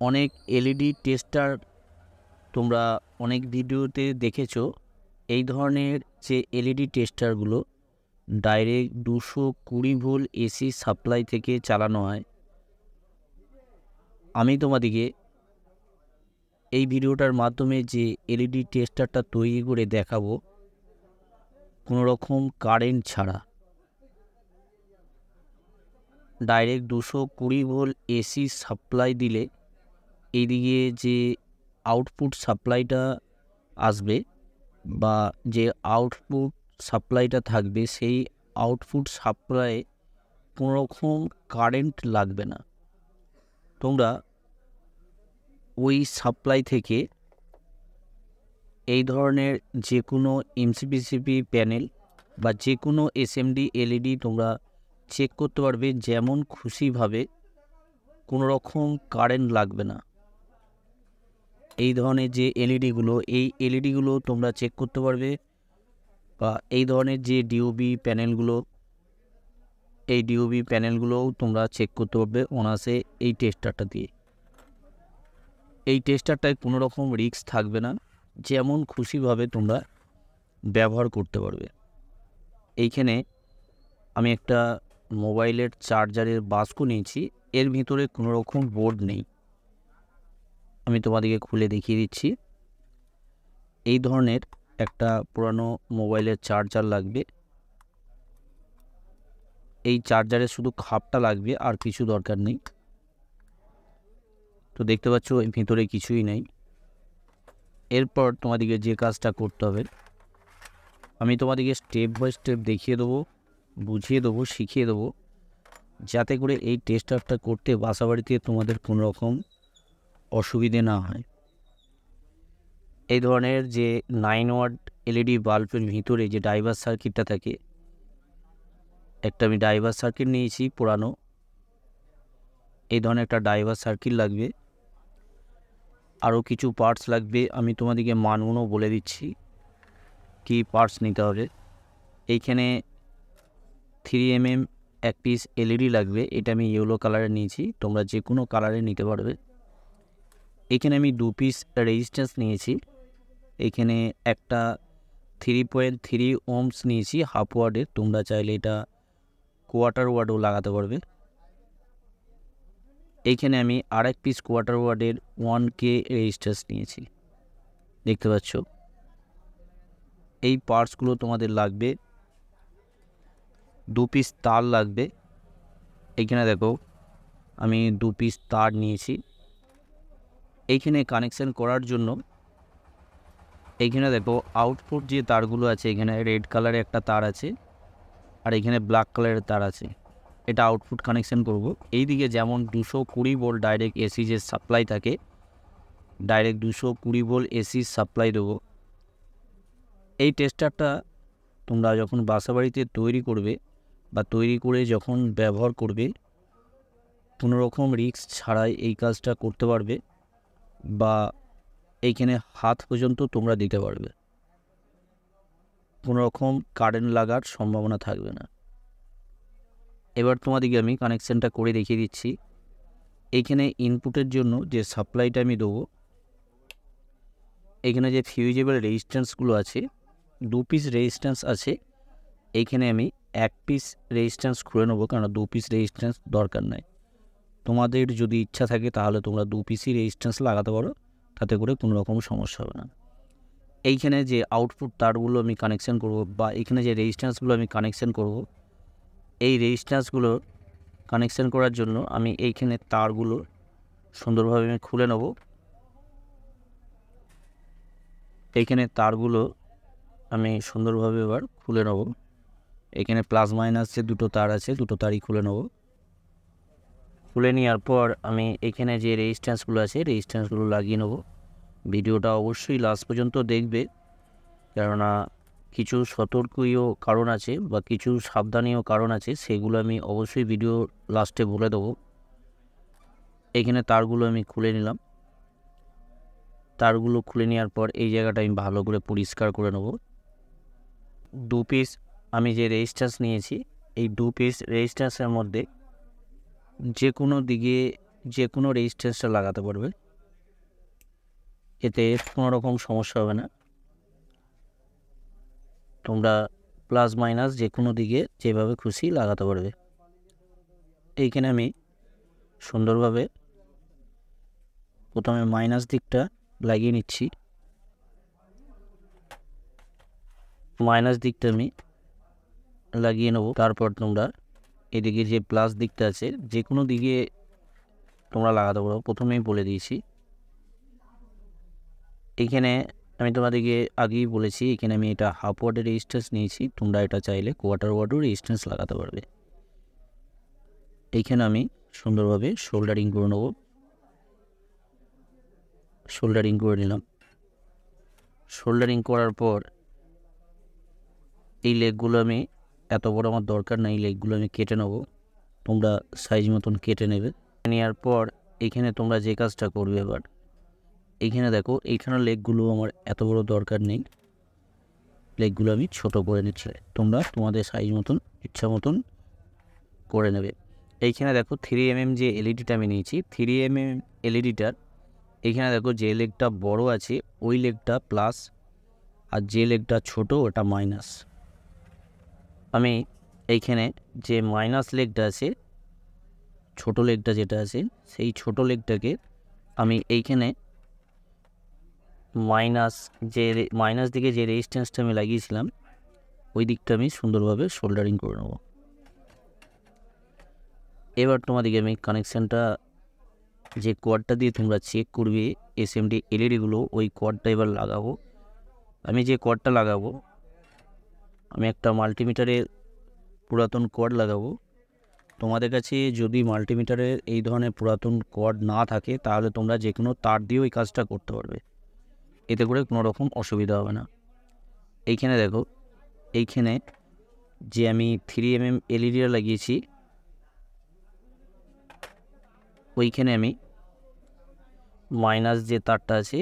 অনেক LED tester তোমরা অনেক ভিডিওতে দেখেছো। এই ধরনের যে এলইডি টেস্টারগুলো ডাইরেক্ট 220 ভোল্ট এসি সাপ্লাই থেকে চালানো হয়। আমি তোমাদেরকে এই ভিডিওটার মাধ্যমে যে এলইডি টেস্টারটা তৈরি করে দেখাবো কোনো রকম কারেন্ট ছাড়া, ডাইরেক্ট 220 ভোল্ট এসি সাপ্লাই দিলে এইদিকে যে আউটপুট সাপ্লাইটা আসবে বা যে আউটপুট সাপ্লাইটা থাকবে সেই আউটপুট সাপ্লাই কোনো রকম কারেন্ট লাগবে না। তোমরা ওই সাপ্লাই থেকে এই ধরনের যে কোনো এমসিপিসিপি প্যানেল বা যে কোনো এসএমডি এলইডি তোমরা চেক করতে পারবে যেমন খুশিভাবে, কোনো রকম কারেন্ট লাগবে না। এই ধরনের যে এলইডিগুলো, এই এলইডিগুলো তোমরা চেক করতে পারবে, বা এই ধরনের যে ডিওবি প্যানেলগুলো, এই ডিওবি প্যানেলগুলোও তোমরা চেক করতে পারবে অনায়াসে এই টেস্টারটা দিয়ে। এই টেস্টারটায় কোনো রকম রিস্ক থাকবে না, যেমন খুশিভাবে তোমরা ব্যবহার করতে পারবে। এইখানে আমি একটা মোবাইলের চার্জারের বাক্স নিয়েছি, এর ভিতরে কোনো রকম বোর্ড নেই। আমি তোমাদেরকে খুলে দেখিয়ে দিচ্ছি। এই ধরনের একটা পুরানো মোবাইলের চার্জার লাগবে। এই চার্জারের শুধু খাপটা লাগবে, আর কিছু দরকার নেই। তো দেখতে পাচ্ছ এর ভিতরে কিছুই নেই। এরপর তোমাদেরকে যে কাজটা করতে হবে, আমি তোমাদেরকে স্টেপ বাই স্টেপ দেখিয়ে দেবো, বুঝিয়ে দেবো, শিখিয়ে দেবো, যাতে করে এই টেস্টারটা করতে বাসাবাড়িতে তোমাদের কোনো রকম অসুবিধে না হয়। এই ধরনের যে 9 ওয়াট এলইডি বাল্বের ভিতরে যে ডাইভার সার্কিটটা থাকে, একটা আমি ডাইভার সার্কিট নিয়েছি পুরানো। এই ধরনের একটা ডাইভার সার্কিট লাগবে, আরও কিছু পার্টস লাগবে। আমি তোমাদেরকে মানগুলো বলে দিচ্ছি কি পার্টস নিতে হবে। এইখানে 3mm এক পিস এলইডি লাগবে, এটা আমি ইয়েলো কালারে নিয়েছি, তোমরা যে কোনো কালারে নিতে পারবে। এখানে আমি 2 পিস রেজিস্ট্যান্স নিয়েছি। এখানে একটা 3.3 ওহমস নিয়েছি হাফ ওয়াটের, তোমরা চাইলে এটা কোয়ার্টার ওয়াটও লাগাতে পারবে। এইখানে আমি আরেক পিস কোয়ার্টার ওয়াটের 1K রেজিস্ট্যান্স নিয়েছি, দেখতে পাচ্ছ। এই পার্টসগুলো তোমাদের লাগবে। 2 পিস তার লাগবে। এইখানে দেখো আমি 2 পিস তার নিয়েছি। এইখানে কানেকশান করার জন্য এইখানে দেখো আউটপুট যে তারগুলো আছে, এখানে রেড কালারে একটা তার আছে, আর এখানে ব্ল্যাক কালারের তার আছে। এটা আউটপুট কানেকশান করব। এইদিকে যেমন 220 ভোল্ট ডাইরেক্ট এসি যে সাপ্লাই থাকে, ডাইরেক্ট 220 ভোল্ট এসি সাপ্লাই দেবো। এই টেস্টারটা তোমরা যখন বাসাবাড়িতে তৈরি করবে বা তৈরি করে যখন ব্যবহার করবে, কোনো রকম রিস্ক ছাড়াই এই কাজটা করতে পারবে, বা এইখানে হাত পর্যন্ত তোমরা দিতে পারবে, কোনো রকম কারেন্ট লাগার সম্ভাবনা থাকবে না। এবার তোমাদেরকে আমি কানেকশানটা করে দেখিয়ে দিচ্ছি। এইখানে ইনপুটের জন্য যে সাপ্লাইটা আমি দেবো, এখানে যে ফিউজেবল রেজিস্ট্যান্সগুলো আছে, 2 পিস রেজিস্ট্যান্স আছে। এইখানে আমি 1 পিস রেজিস্ট্যান্স খুলে নেবো, কারণ 2 পিস রেজিস্ট্যান্স দরকার নাই। তোমাদের যদি ইচ্ছা থাকে তাহলে তোমরা 2 পিসই রেজিস্ট্যান্স লাগাতে পারো, তাতে করে কোনো রকম সমস্যা হবে না। এইখানে যে আউটপুট তারগুলো আমি কানেকশান করব, বা এখানে যে রেজিস্ট্যান্সগুলো আমি কানেকশান করব, এই রেজিস্ট্যান্সগুলো কানেকশান করার জন্য আমি এইখানে তারগুলো সুন্দরভাবে আমি খুলে নেব। এইখানে তারগুলো আমি সুন্দরভাবে এবার খুলে নেব। এখানে প্লাস মাইনাস যে দুটো তার আছে, দুটো তারই খুলে নেব। খুলে নেওয়ার পর আমি এখানে যে রেজিস্ট্যান্সগুলো আছে, রেজিস্ট্যান্সগুলো লাগিয়ে নেব। ভিডিওটা অবশ্যই লাস্ট পর্যন্ত দেখবে, কেননা কিছু সতর্কীয় কারণ আছে বা কিছু সাবধানীয় কারণ আছে, সেগুলো আমি অবশ্যই ভিডিও লাস্টে বলে দেবো। এখানে তারগুলো আমি খুলে নিলাম। তারগুলো খুলে নেওয়ার পর এই জায়গাটা আমি ভালো করে পরিষ্কার করে নেব। 2 পিস আমি যে রেজিস্ট্যান্স নিয়েছি, এই 2 পিস রেজিস্ট্যান্সের মধ্যে যে কোনো দিকে যে কোনো রেজিস্ট্যান্সটা লাগাতে পারবে, এতে কোনো রকম সমস্যা হবে না। তোমরা প্লাস মাইনাস যে কোনো দিকে যেভাবে খুশি লাগাতে পারবে। এইখানে আমি সুন্দরভাবে প্রথমে মাইনাস দিকটা লাগিয়ে নিচ্ছি। মাইনাস দিকটা আমি লাগিয়ে নেব। তারপর তোমরা এদিকে যে প্লাস দিকটা আছে যে কোনো দিকে তোমরা লাগাতে পারো, প্রথমেই বলে দিয়েছি। এইখানে আমি তোমাদেরকে আগেই বলেছি, এখানে আমি এটা হাফ ওয়াটের রেজিস্ট্যান্স নিয়েছি, তোমরা এটা চাইলে কোয়ার্টার ওয়াটের রেজিস্ট্যান্স লাগাতে পারবে। এইখানে আমি সুন্দরভাবে শোল্ডারিং করে নেব। শোল্ডারিং করে নিলাম। শোল্ডারিং করার পর এই লেগগুলো আমি, এত বড় আমার দরকার নাই, লেগগুলো আমি কেটে নেব। তোমরা সাইজ মতন কেটে নেবে। নেওয়ার পর এইখানে তোমরা যে কাজটা করবে, এবার এইখানে দেখো এইখানের লেগগুলো আমার এত বড় দরকার নেই, লেগগুলো আমি ছোট করে নিচ্ছি। তোমরা তোমাদের সাইজ মতন ইচ্ছা মতন করে নেবে। এইখানে দেখো 3mm যে এলইডিটা আমি নিয়েছি, 3mm এলইডিটার এইখানে দেখো যে লেগটা বড় আছে ওই লেগটা প্লাস, আর যে লেগটা ছোট ওটা মাইনাস। আমি এইখানে যে মাইনাস লেগটা আছে, ছোট লেগটা যেটা আছে, সেই ছোট লেগটাকে আমি এইখানে মাইনাস দিকে যে রেজিস্ট্যান্সটা আমি লাগিয়েছিলাম ওই দিকটা আমি সুন্দরভাবে শোল্ডারিং করে নেব। এবার তোমাদেরকে আমি কানেকশানটা, যে কোয়াডটা দিয়ে তোমরা চেক করবে এসএমডি এলইডিগুলো, ওই কোয়াডটা এবার লাগাবো। আমি যে কোয়াডটা লাগাবো, আমি একটা মাল্টিমিটারের পুরাতন কোয়াড লাগাবো। তোমাদের কাছে যদি মাল্টিমিটারের এই ধরনের পুরাতন কোয়াড না থাকে তাহলে তোমরা যে কোনো তার দিয়েও এই কাজটা করতে পারবে, এতে করে কোনো রকম অসুবিধা হবে না। এইখানে দেখো, এইখানে যে আমি 3mm এলইডিটা লাগিয়েছি ওইখানে আমি মাইনাস যে তারটা আছে,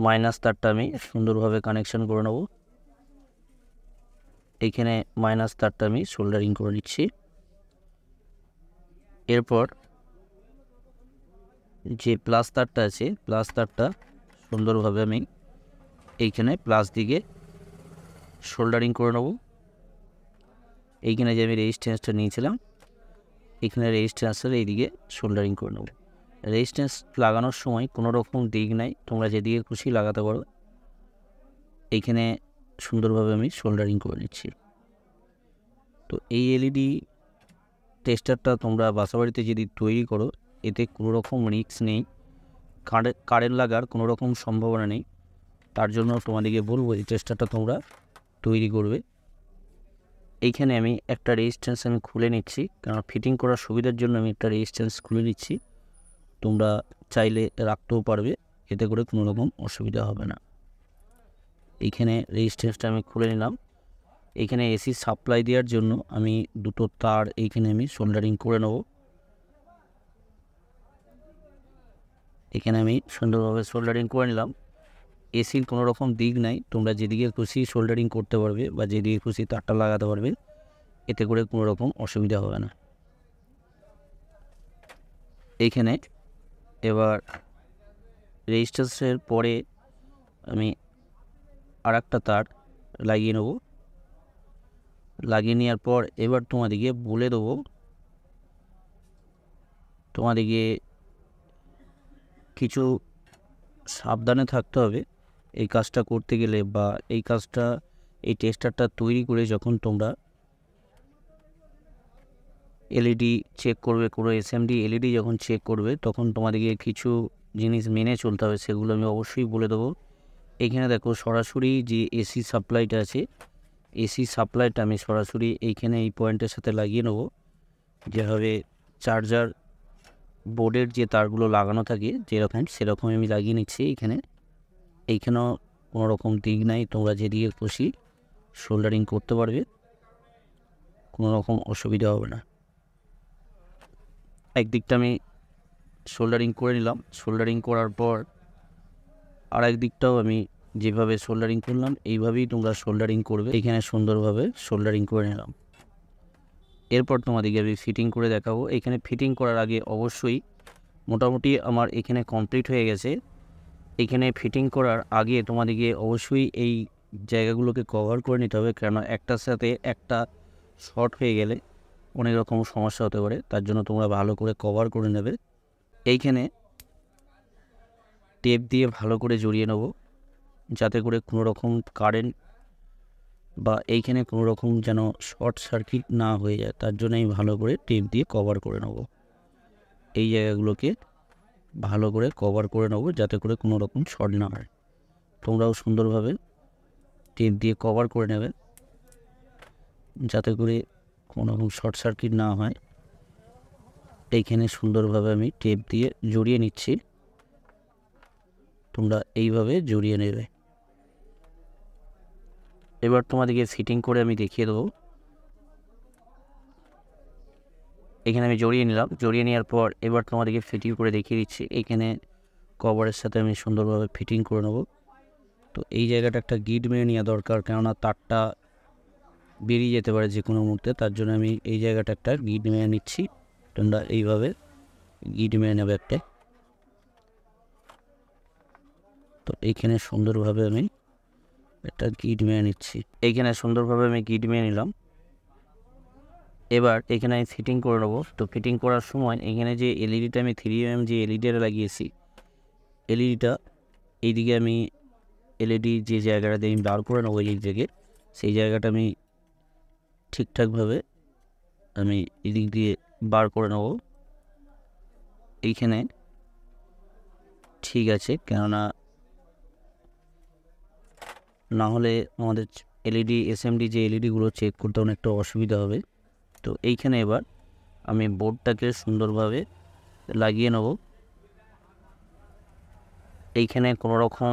মাইনাস তারটা আমি সুন্দরভাবে কানেকশন করে নেব। এইখানে মাইনাস তারটা আমি সোল্ডারিং করে নিচ্ছি। এরপর যে প্লাস তারটা আছে, প্লাস তারটা সুন্দরভাবে আমি এইখানে প্লাস দিকে সোল্ডারিং করে নেব। এইখানে যে আমি রেজিস্ট্যান্সটা নিয়েছিলাম, এখানে রেজিস্ট্যান্সের এইদিকে সোল্ডারিং করে নেব। রেজিস্ট্যান্স লাগানোর সময় কোনো রকম দিক নাই, তোমরা যেদিকে খুশি লাগাতে পারো। এইখানে সুন্দরভাবে আমি সোল্ডারিং করে নিচ্ছি। তো এই এলইডি টেস্টারটা তোমরা বাসাবাড়িতে যদি তৈরি করো, এতে কোনো রকম রিস্ক নেই, কারেন্ট লাগার কোনো রকম সম্ভাবনা নেই। তার জন্য তোমাদেরকে বলবো এই টেস্টারটা তোমরা তৈরি করবে। এইখানে আমি একটা রেজিস্ট্যান্স আমি খুলে নিচ্ছি, কারণ ফিটিং করার সুবিধার জন্য আমি একটা রেজিস্ট্যান্স খুলে নিচ্ছি। তোমরা চাইলে রাখতেও পারবে, এতে করে কোনো রকম অসুবিধা হবে না। এইখানে রেজিস্ট্যান্সটা আমি খুলে নিলাম। এইখানে এসি সাপ্লাই দেওয়ার জন্য আমি দুটো তার এইখানে আমি সোল্ডারিং করে নেব। এখানে আমি সুন্দরভাবে সোল্ডারিং করে নিলাম। এসির কোনো রকম দিক নাই, তোমরা যেদিকে খুশি সোল্ডারিং করতে পারবে বা যেদিকে খুশি তারটা লাগাতে পারবে, এতে করে কোনো রকম অসুবিধা হবে না। এইখানে এবার রেজিস্ট্যান্সের পরে আমি আর একটা তার লাগিয়ে নেব। লাগিয়ে নেওয়ার পর এবার তোমাদেরকে বলে দেবো, তোমাদেরকে কিছু সাবধানে থাকতে হবে এই কাজটা করতে গেলে, বা এই কাজটা, এই টেস্টারটা তৈরি করে যখন তোমরা এলইডি চেক করবে, কোনো এসএমডি এলইডি যখন চেক করবে, তখন তোমাদেরকে কিছু জিনিস মেনে চলতে হবে, সেগুলো আমি অবশ্যই বলে দেবো। এইখানে দেখো সরাসরি যে এসি সাপ্লাইটা আছে, এসি সাপ্লাইটা আমি সরাসরি এইখানে এই পয়েন্টের সাথে লাগিয়ে নেব। যেভাবে চার্জার বোর্ডের যে তারগুলো লাগানো থাকে যেরকম, সেরকম আমি লাগিয়ে নিচ্ছি। এইখানেও কোনো রকম দিক নাই, তোমরা যেদিকে খুশি সোল্ডারিং করতে পারবে, কোনো রকম অসুবিধা হবে না। একদিকটা আমি সোল্ডারিং করে নিলাম। সোল্ডারিং করার পর আর একদিকটাও আমি যেভাবে সোল্ডারিং করলাম এইভাবেই তোমরা সোল্ডারিং করবে। এখানে সুন্দরভাবে সোল্ডারিং করে নিলাম। এরপর তোমাদেরকে আমি ফিটিং করে দেখাবো। এখানে ফিটিং করার আগে অবশ্যই মোটামুটি আমার এখানে কমপ্লিট হয়ে গেছে। এখানে ফিটিং করার আগে তোমাদেরকে অবশ্যই এই জায়গাগুলোকে কভার করে নিতে হবে, কেননা একটার সাথে একটা শর্ট হয়ে গেলে অনেক রকম সমস্যা হতে পারে। তার জন্য তোমরা ভালো করে কভার করে নেবে। এইখানে টেপ দিয়ে ভালো করে জড়িয়ে নেব, যাতে করে কোনো রকম কারেন্ট বা এইখানে কোনো রকম যেন শর্ট সার্কিট না হয়ে যায়। তার জন্য আমি ভালো করে টেপ দিয়ে কভার করে নেব। এই জায়গাগুলোকে ভালো করে কভার করে নেব, যাতে করে কোনো রকম শর্ট না হয়। তোমরাও সুন্দরভাবে টেপ দিয়ে কভার করে নেবে, যাতে করে কোনো রকম শর্ট সার্কিট না হয়। এইখানে সুন্দরভাবে আমি টেপ দিয়ে জড়িয়ে নিচ্ছি, তোমরা এইভাবে জড়িয়ে নেবে। এবার তোমাদেরকে ফিটিং করে আমি দেখিয়ে দেবো। এখানে আমি জড়িয়ে নিলাম, জড়িয়ে নেওয়ার পর এবার তোমাদেরকে ফিটিং করে দেখিয়ে দিচ্ছি। এইখানে কভারের সাথে আমি সুন্দরভাবে ফিটিং করে নেব। তো এই জায়গাটা একটা গিট মেরে নেওয়া দরকার, কেননা তারটা বেরিয়ে যেতে পারে যে কোনো মুহূর্তে। তার জন্য আমি এই জায়গাটা একটা গিট মেরে নিচ্ছি। তোমরা এইভাবে গিট মেরে নেবে একটা। তো এইখানে সুন্দরভাবে আমি একটা গিট মেরে নিচ্ছি। এইখানে সুন্দরভাবে আমি গিট মেরে নিলাম। এবার এখানে আমি ফিটিং করে নেবো। তো ফিটিং করার সময় এখানে যে এলইডিটা আমি 3mm যে এলইডিটা লাগিয়েছি, এলইডিটা এইদিকে আমি এলইডি যে জায়গাটা দিয়ে আমি বার করে নেবো এই জায়গায়, সেই জায়গাটা আমি ঠিকঠাকভাবে আমি এদিক দিয়ে বার করে নেব। এইখানে ঠিক আছে, কেননা না হলে আমাদের এলইডি এসএমডি যে এলইডিগুলো চেক করতে অনেকটা অসুবিধা হবে। তো এইখানে এবার আমি বোর্ডটাকে সুন্দরভাবে লাগিয়ে নেব। এইখানে কোনো রকম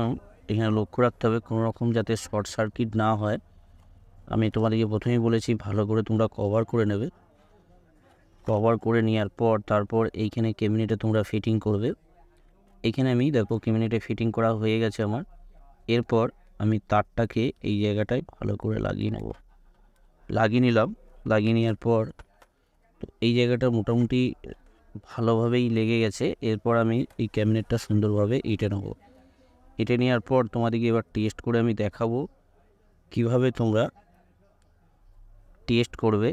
এখানে লক্ষ্য রাখতে হবে কোনো রকম যাতে শর্ট সার্কিট না হয়। আমি তোমাদেরকে প্রথমেই বলেছি ভালো করে তোমরা কভার করে নেবে। কভার করে নেওয়ার পর তারপর এইখানে ক্যাবিনেটে তোমরা ফিটিং করবে। এইখানে আমি দেখো ক্যাবিনেটে ফিটিং করা হয়ে গেছে আমার। এরপর আমি তারটাকে এই জায়গাটায় ভালো করে লাগিয়ে নেব। লাগিয়ে নিলাম, লাগিয়ে নেওয়ার পর তো এই জায়গাটা মোটামুটি ভালোভাবেই লেগে গেছে। এরপর আমি এই ক্যাবিনেটটা সুন্দরভাবে এঁটে নেব। এঁটে নেওয়ার পর তোমাদেরকে এবার টেস্ট করে আমি দেখাবো কিভাবে তোমরা টেস্ট করবে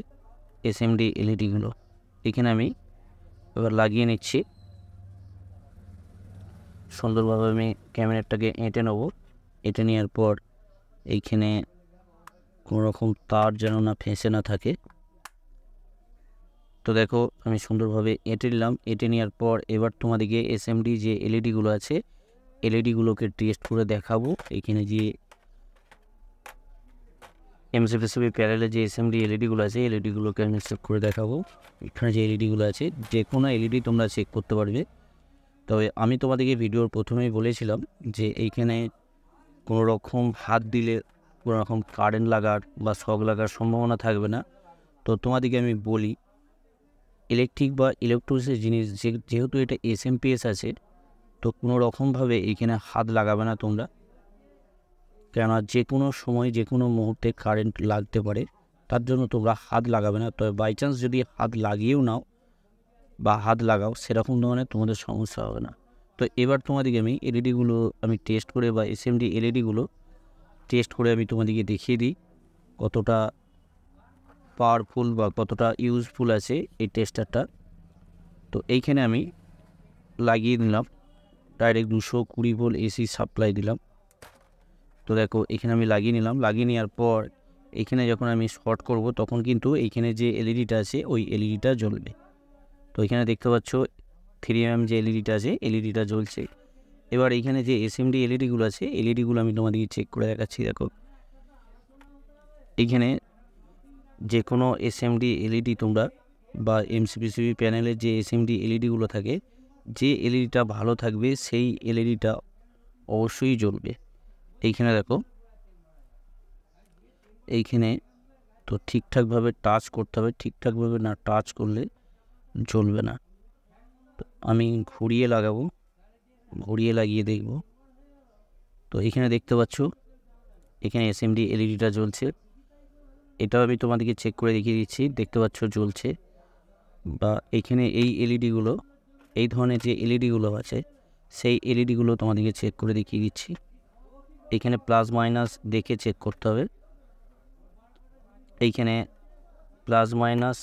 এসএমডি এলইডিগুলো। এখানে আমি এবার লাগিয়ে নিচ্ছি। সুন্দরভাবে আমি ক্যাবিনেটটাকে এঁটে নেব। এঁটে নেওয়ার পর এইখানে কোনো রকম তার যেন না ফেঁসে না থাকে। তো দেখো আমি সুন্দরভাবে এঁটে নিলাম। এঁটে নেওয়ার পর এবার তোমাদেরকে এসএমডি যে এলইডিগুলো আছে এলইডিগুলোকে টেস্ট করে দেখাবো। এখানে যে এমসিপিসিবি প্যানেলে যে এসএমডি এলইডিগুলো আছে এলইডিগুলোকে আমি চেক করে দেখাবো। এখানে যে এলইডিগুলো আছে যে কোনো এলইডি তোমরা চেক করতে পারবে। তবে আমি তোমাদেরকে ভিডিওর প্রথমেই বলেছিলাম যে এইখানে কোনো রকম হাত দিলে কোনো রকম কারেন্ট লাগার বা শক লাগার সম্ভাবনা থাকবে না। তো তোমাদেরকে আমি বলি ইলেকট্রিক বা ইলেকট্রনিক্সের জিনিস যেহেতু এটা এসএমপিএস আছে, তো কোনো রকমভাবে এইখানে হাত লাগাবে না তোমরা, কেননা যে কোনো সময় যে কোনো মুহূর্তে কারেন্ট লাগতে পারে। তার জন্য তোমরা হাত লাগাবে না। তবে বাই চান্স যদি হাত লাগিয়েও নাও বা হাত লাগাও, সেরকম ধরনের তোমাদের সমস্যা হবে না। তো এবার তোমাদেরকে আমি এলইডিগুলো আমি টেস্ট করে বা এসএমডি এলইডিগুলো টেস্ট করে আমি তোমাদেরকে দেখিয়ে দিই কতটা পাওয়ারফুল বা কতটা ইউজফুল আছে এই টেস্টারটা। তো এইখানে আমি লাগিয়ে দিলাম ডাইরেক্ট 220 ভোল্ট এসি সাপ্লাই দিলাম। তো দেখো এখানে আমি লাগিয়ে নিলাম। লাগিয়ে নেওয়ার পর এখানে যখন আমি শর্ট করব তখন কিন্তু এইখানে যে এলইডিটা আছে ওই এলইডিটা জ্বলবে। তো এখানে দেখতে পাচ্ছ 3mm যে এলইডিটা আছে এলইডিটা জ্বলছে। এবার এইখানে যে এসএমডি এলইডিগুলো আছে এলইডিগুলো আমি তোমাদেরকে চেক করে দেখাচ্ছি। দেখো এইখানে যে কোনো এসএমডি এলইডি তোমরা বা এমসিপিসিবি প্যানেলের যে এসএমডি এলইডিগুলো থাকে, যে এলইডিটা ভালো থাকবে সেই এলইডিটা অবশ্যই জ্বলবে। এইখানে দেখো এইখানে তো ঠিকঠাকভাবে টাচ করতে হবে, ঠিকঠাকভাবে না টাচ করলে জ্বলবে না। আমি ঘুরিয়ে লাগাবো, ঘুরিয়ে লাগিয়ে দেখব। তো এখানে দেখতে পাচ্ছ এখানে এসএমডি এলইডিটা জ্বলছে। এটাও আমি তোমাদেরকে চেক করে দেখিয়ে দিচ্ছি। দেখতে পাচ্ছ জ্বলছে। বা এখানে এই এলইডিগুলো, এই ধরনের যে এলইডিগুলো আছে সেই এলইডিগুলো তোমাদেরকে চেক করে দেখিয়ে দিচ্ছি। এখানে প্লাস মাইনাস দেখে চেক করতে হবে। এইখানে প্লাস মাইনাস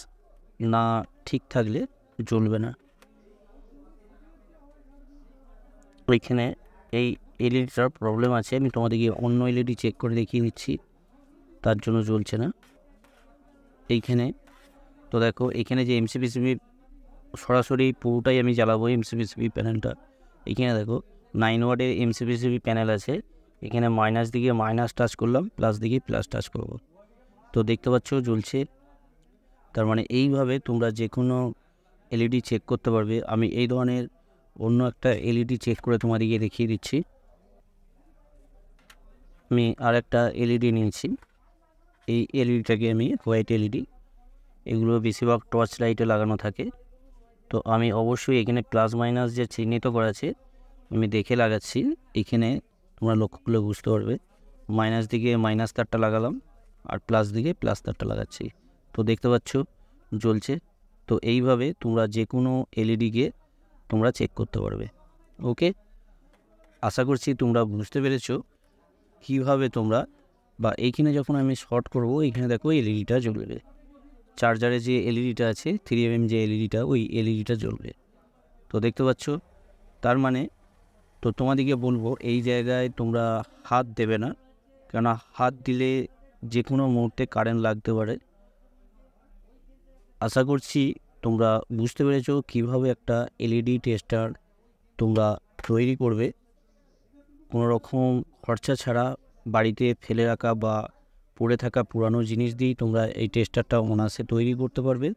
না ঠিক থাকলে জ্বলবে না। ওইখানে এই এলইডিটার প্রবলেম আছে, আমি তোমাদেরকে অন্য এলইডি চেক করে দেখিয়ে দিচ্ছি, তার জন্য জ্বলছে না। এইখানে তো দেখো, এখানে যে এমসিপিসিবি সরাসরি পুরোটাই আমি জ্বালাবো এমসিপিসিবি প্যানেলটা। এখানে দেখো 9 ওয়াটের এমসিপিসিবি প্যানেল আছে। এখানে মাইনাস দিকে মাইনাস টাচ করলাম, প্লাস দিকে প্লাস টাচ করব। তো দেখতে পাচ্ছ জ্বলছে। তার মানে এইভাবে তোমরা যে কোনো এলইডি চেক করতে পারবে। আমি এই ধরনের অন্য একটা এলইডি চেক করে তোমাদেরকে দেখিয়ে দিচ্ছি। আমি আর একটা এলইডি নিয়েছি। এই এলইডিটাকে আমি হোয়াইট এলইডি, এগুলো বেশিরভাগ টর্চ লাইটে লাগানো থাকে। তো আমি অবশ্যই এখানে প্লাস মাইনাস যে চিহ্নিত করা আছে আমি দেখে লাগাচ্ছি। এখানে তোমরা লক্ষ্য করলে বুঝতে পারবে, মাইনাস দিকে মাইনাস তারটা লাগালাম আর প্লাস দিকে প্লাস তারটা লাগাচ্ছি। তো দেখতে পাচ্ছ জ্বলছে। তো এইভাবে তোমরা যে কোনো এলইডিকে তোমরা চেক করতে পারবে। ওকে, আশা করছি তোমরা বুঝতে পেরেছো কীভাবে তোমরা, বা এইখানে যখন আমি শর্ট করব এইখানে দেখো এলইডিটা জ্বলবে। চার্জারে যে এলইডিটা আছে 3mm যে এলইডিটা, ওই এলইডিটা জ্বলবে। তো দেখতে পাচ্ছ, তার মানে তো তোমাদেরকে বলবো এই জায়গায় তোমরা হাত দেবে না, কেননা হাত দিলে যে কোনো মুহূর্তে কারেন্ট লাগতে পারে। আশা করছি তোমরা বুঝতে পেরেছো কীভাবে একটা এলইডি টেস্টার তোমরা তৈরি করবে কোনো রকম খরচা ছাড়া। বাড়িতে ফেলে রাখা বা পড়ে থাকা পুরানো জিনিস দিয়েই তোমরা এই টেস্টারটা অনায়াসে তৈরি করতে পারবে।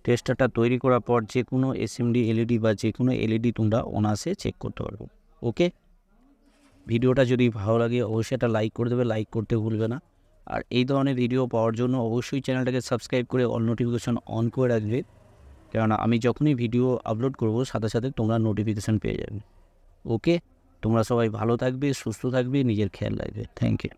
টেস্টারটা তৈরি করার পর যে কোনো এসএমডি এলইডি বা যে কোনো এলইডি তোমরা অনায়াসে চেক করতে পারবে। ওকে, ভিডিওটা যদি ভালো লাগে অবশ্যই একটা লাইক করে দেবে, লাইক করতে ভুলবে না। আর এই ধরনের ভিডিও পাওয়ার জন্য অবশ্যই চ্যানেলটাকে সাবস্ক্রাইব করে অল নোটিফিকেশন অন করে রাখবে, কেননা আমি যখনই ভিডিও আপলোড করব সাথে সাথে তোমরা নোটিফিকেশান পেয়ে যাবে। ওকে, তোমরা সবাই ভালো থাকবে, সুস্থ থাকবে, নিজের খেয়াল রাখবে। Thank you.